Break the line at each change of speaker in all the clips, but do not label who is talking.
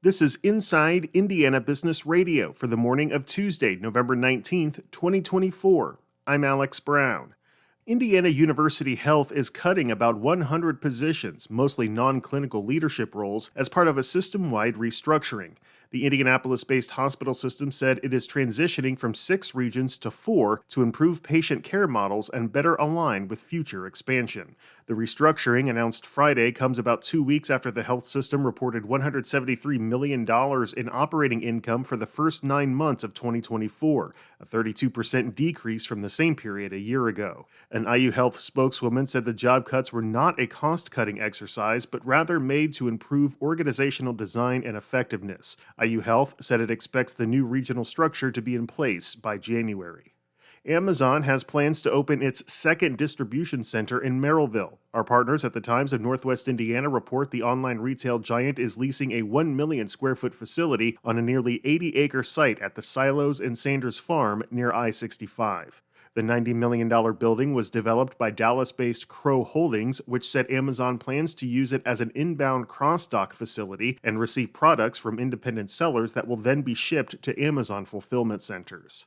This is Inside Indiana Business Radio for the morning of Tuesday, November 19th, 2024. I'm Alex Brown. Indiana University Health is cutting about 100 positions, mostly non-clinical leadership roles, as part of a system-wide restructuring. The Indianapolis-based hospital system said it is transitioning from 6 regions to 4 to improve patient care models and better align with future expansion. The restructuring, announced Friday, comes about 2 weeks after the health system reported $173 million in operating income for the first 9 months of 2024, a 32% decrease from the same period a year ago. An IU Health spokeswoman said the job cuts were not a cost-cutting exercise, but rather made to improve organizational design and effectiveness. IU Health said it expects the new regional structure to be in place by January. Amazon has plans to open its second distribution center in Merrillville. Our partners at the Times of Northwest Indiana report the online retail giant is leasing a 1 million square foot facility on a nearly 80-acre site at the Silos and Sanders Farm near I-65. The $90 million building was developed by Dallas-based Crow Holdings, which said Amazon plans to use it as an inbound cross-dock facility and receive products from independent sellers that will then be shipped to Amazon fulfillment centers.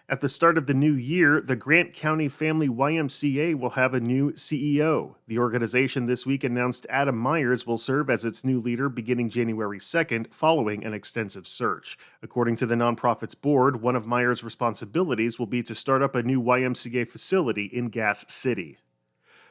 At the start of the new year, the Grant County Family YMCA will have a new CEO. The organization this week announced Adam Myers will serve as its new leader beginning January 2nd, following an extensive search. According to the nonprofit's board, one of Myers' responsibilities will be to start up a new YMCA facility in Gas City.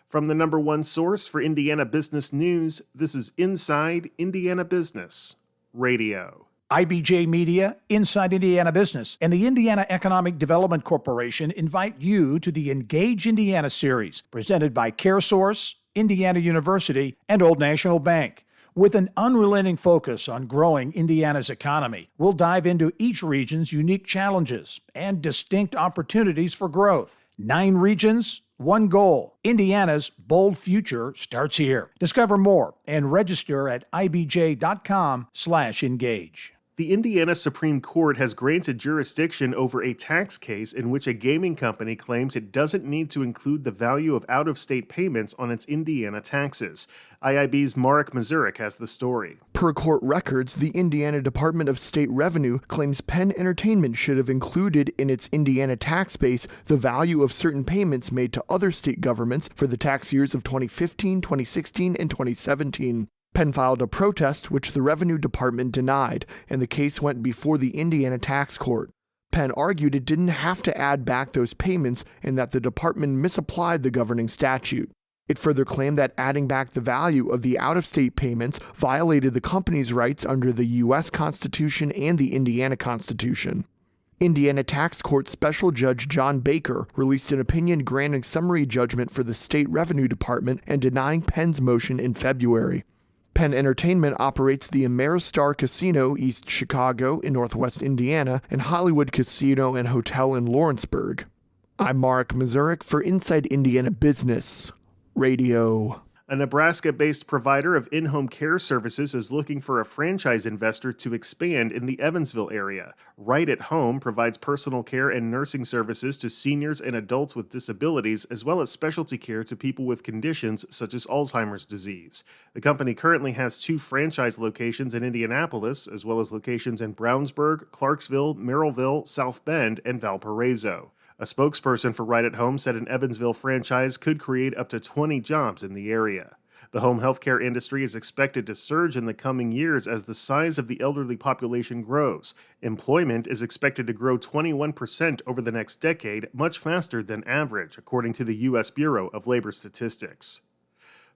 From the number one source for Indiana business news, this is Inside Indiana Business Radio.
IBJ Media, Inside Indiana Business, and the Indiana Economic Development Corporation invite you to the Engage Indiana series, presented by CareSource, Indiana University, and Old National Bank. With an unrelenting focus on growing Indiana's economy, we'll dive into each region's unique challenges and distinct opportunities for growth. 9 regions, 1 goal. Indiana's bold future starts here. Discover more and register at ibj.com/engage.
The Indiana Supreme Court has granted jurisdiction over a tax case in which a gaming company claims it doesn't need to include the value of out-of-state payments on its Indiana taxes. IIB's Marek Mazurek has the story.
Per court records, the Indiana Department of State Revenue claims Penn Entertainment should have included in its Indiana tax base the value of certain payments made to other state governments for the tax years of 2015, 2016, and 2017. Penn filed a protest, which the Revenue Department denied, and the case went before the Indiana Tax Court. Penn argued it didn't have to add back those payments and that the department misapplied the governing statute. It further claimed that adding back the value of the out-of-state payments violated the company's rights under the U.S. Constitution and the Indiana Constitution. Indiana Tax Court Special Judge John Baker released an opinion granting summary judgment for the State Revenue Department and denying Penn's motion in February. Penn Entertainment operates the Ameristar Casino, East Chicago in Northwest Indiana, and Hollywood Casino and Hotel in Lawrenceburg. I'm Marek Mazurek for Inside Indiana Business Radio.
A Nebraska-based provider of in-home care services is looking for a franchise investor to expand in the Evansville area. Right at Home provides personal care and nursing services to seniors and adults with disabilities, as well as specialty care to people with conditions such as Alzheimer's disease. The company currently has 2 franchise locations in Indianapolis, as well as locations in Brownsburg, Clarksville, Merrillville, South Bend, and Valparaiso. A spokesperson for Right at Home said an Evansville franchise could create up to 20 jobs in the area. The home healthcare industry is expected to surge in the coming years as the size of the elderly population grows. Employment is expected to grow 21% over the next decade, much faster than average, according to the U.S. Bureau of Labor Statistics.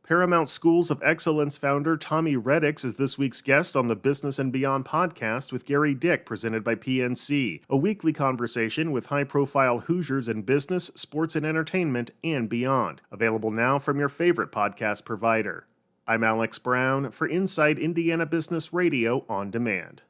Paramount Schools of Excellence founder Tommy Reddix is this week's guest on the Business and Beyond podcast with Gary Dick, presented by PNC, a weekly conversation with high-profile Hoosiers in business, sports and entertainment, and beyond. Available now from your favorite podcast provider. I'm Alex Brown for Inside Indiana Business Radio On Demand.